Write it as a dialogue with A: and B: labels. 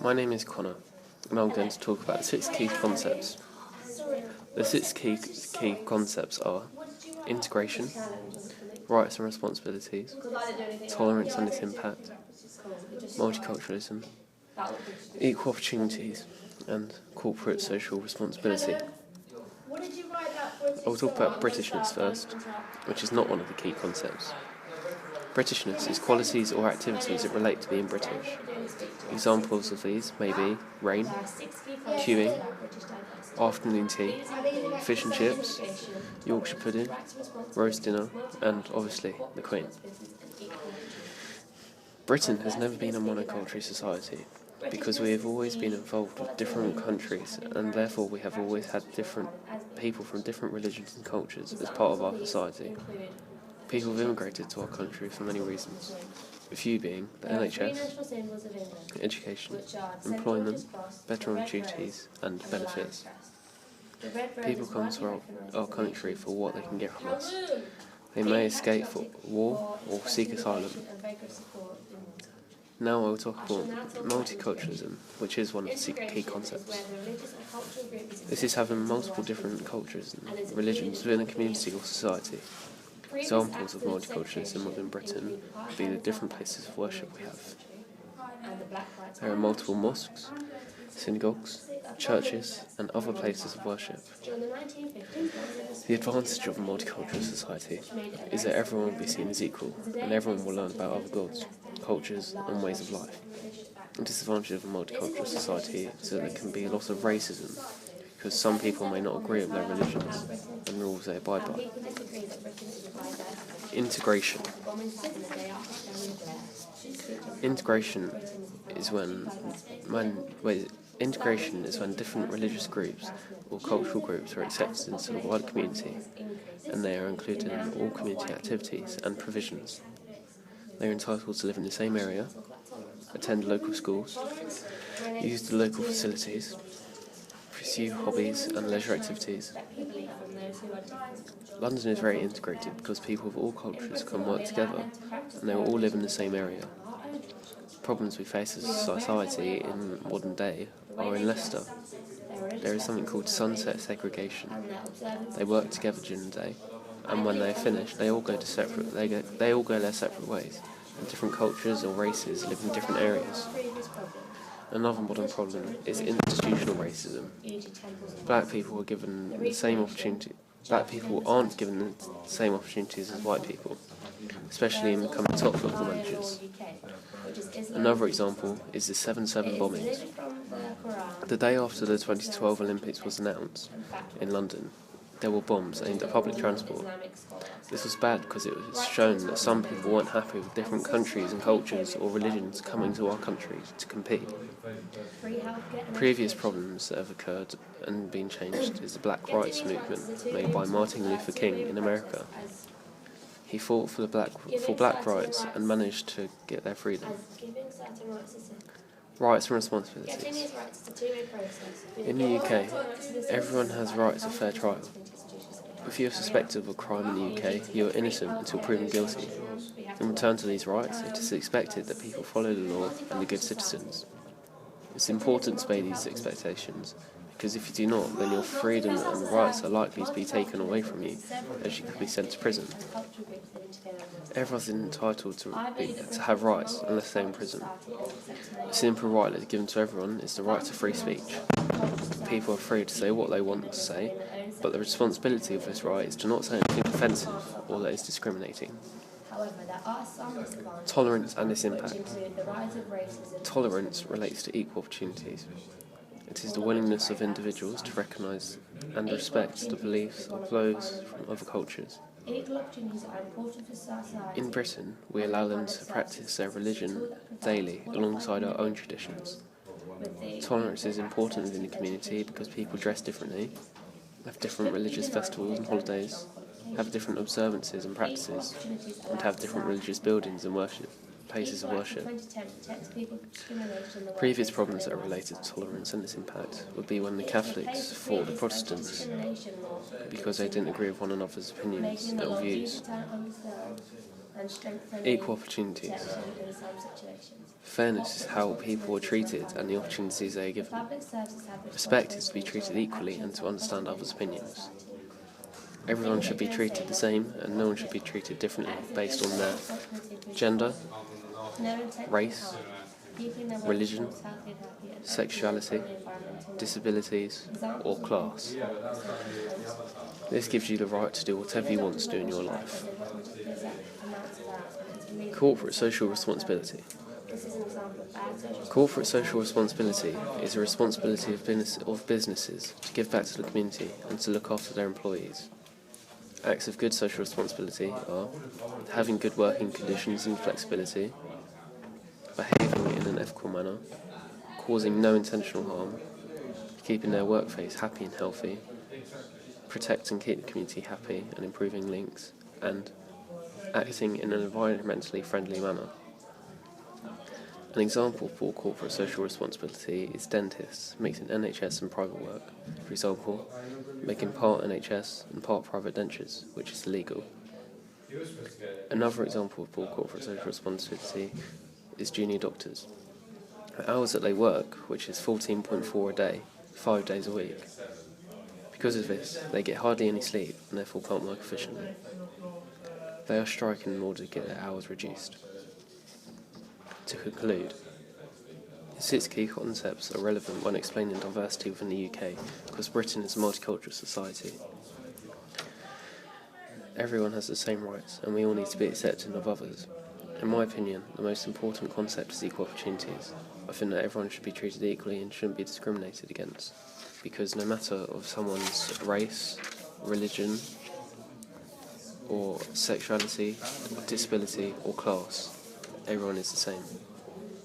A: My name is Connor, and I'm going to talk about 6 key concepts. The 6 key concepts are integration, rights and responsibilities, tolerance and its impact, multiculturalism, equal opportunities, and corporate social responsibility. I'll talk about Britishness first, which is not one of the key concepts. Britishness is qualities or activities that relate to being British. Examples of these may be rain, queuing, afternoon tea, fish and chips, Yorkshire pudding, roast dinner, and obviously the Queen. Britain has never been a monoculture society because we have always been involved with different countries, and therefore we have always had different people from different religions and cultures as part of our society. People have immigrated to our country for many reasons, a few being the NHS, education, employment, better opportunities and benefits. People come to our country for what they can get from us. They may escape for war or seek asylum. Now I will talk about multiculturalism, which is one of the key concepts. This is having multiple different cultures and religions within a community or society. Examples of multiculturalism within Britain would be the different places of worship we have. There are multiple mosques, synagogues, churches, and other places of worship. The advantage of a multicultural society is that everyone will be seen as equal, and everyone will learn about other gods, cultures, and ways of life. The disadvantage of a multicultural society is that there can be a lot of racism, because some people may not agree with their religions and rules they abide by. Integration. Integration is when different religious groups or cultural groups are accepted into the wider community, and they are included in all community activities and provisions. They are entitled to live in the same area, attend local schools, use the local facilities, pursue hobbies and leisure activities. London is very integrated because people of all cultures can work together, and they will all live in the same area. Problems we face as a society in modern day are in Leicester. There is something called sunset segregation. They work together during the day, and when they are finished, they all go their separate ways. And different cultures or races live in different areas. Another modern problem is institutional racism. Black people aren't given the same opportunities as white people, especially in becoming top football managers. Another example is the 7/7 bombings. The day after the 2012 Olympics was announced in London, there were bombs aimed at public transport. This was bad because it was shown that some people weren't happy with different countries and cultures or religions coming to our country to compete. Previous problems that have occurred and been changed is the Black Rights Movement made by Martin Luther King in America. He fought for black rights and managed to get their freedom. Rights and responsibilities. In the UK, everyone has rights of fair trial. If you are suspected of a crime in the UK, you are innocent until proven guilty. In return to these rights, it is expected that people follow the law and are good citizens. It's important to obey these expectations, because if you do not, then your freedom and rights are likely to be taken away from you, as you could be sent to prison. Everyone's entitled to have rights unless they're in prison. A simple right that is given to everyone is the right to free speech. People are free to say what they want to say, but the responsibility of this right is to not say anything offensive or that is discriminating. Tolerance and its impact. Tolerance relates to equal opportunities. It is the willingness of individuals to recognise and respect the beliefs of those from other cultures. In Britain, we allow them to practice their religion daily alongside our own traditions. Tolerance is important within the community because people dress differently, have different religious festivals and holidays, have different observances and practices, and have different religious buildings and places of worship. Previous problems that are related to tolerance and its impact would be when the Catholics fought the Protestants because they didn't agree with one another's opinions or views. Equal opportunities. Fairness is how people are treated and the opportunities they are given. Respect is to be treated equally and to understand others' opinions. Everyone should be treated the same and no one should be treated differently based on their gender, race, religion, sexuality, disabilities, or class. This gives you the right to do whatever you want to do in your life. Corporate social responsibility. Corporate social responsibility is a responsibility of businesses to give back to the community and to look after their employees. Acts of good social responsibility are having good working conditions and flexibility, behaving in an ethical manner, causing no intentional harm, keeping their workplace happy and healthy, protect and keep the community happy and improving links, and acting in an environmentally friendly manner. An example for corporate social responsibility is dentists mixing NHS and private work, for example, making part NHS and part private dentures, which is illegal. Another example for corporate social responsibility is junior doctors. The hours that they work, which is 14.4 a day, 5 days a week. Because of this, they get hardly any sleep and therefore can't work efficiently. They are striking in order to get their hours reduced. To conclude, the 6 key concepts are relevant when explaining diversity within the UK because Britain is a multicultural society. Everyone has the same rights and we all need to be accepting of others. In my opinion, the most important concept is equal opportunities. I think that everyone should be treated equally and shouldn't be discriminated against, because no matter of someone's race, religion, or sexuality, disability, or class, everyone is the same.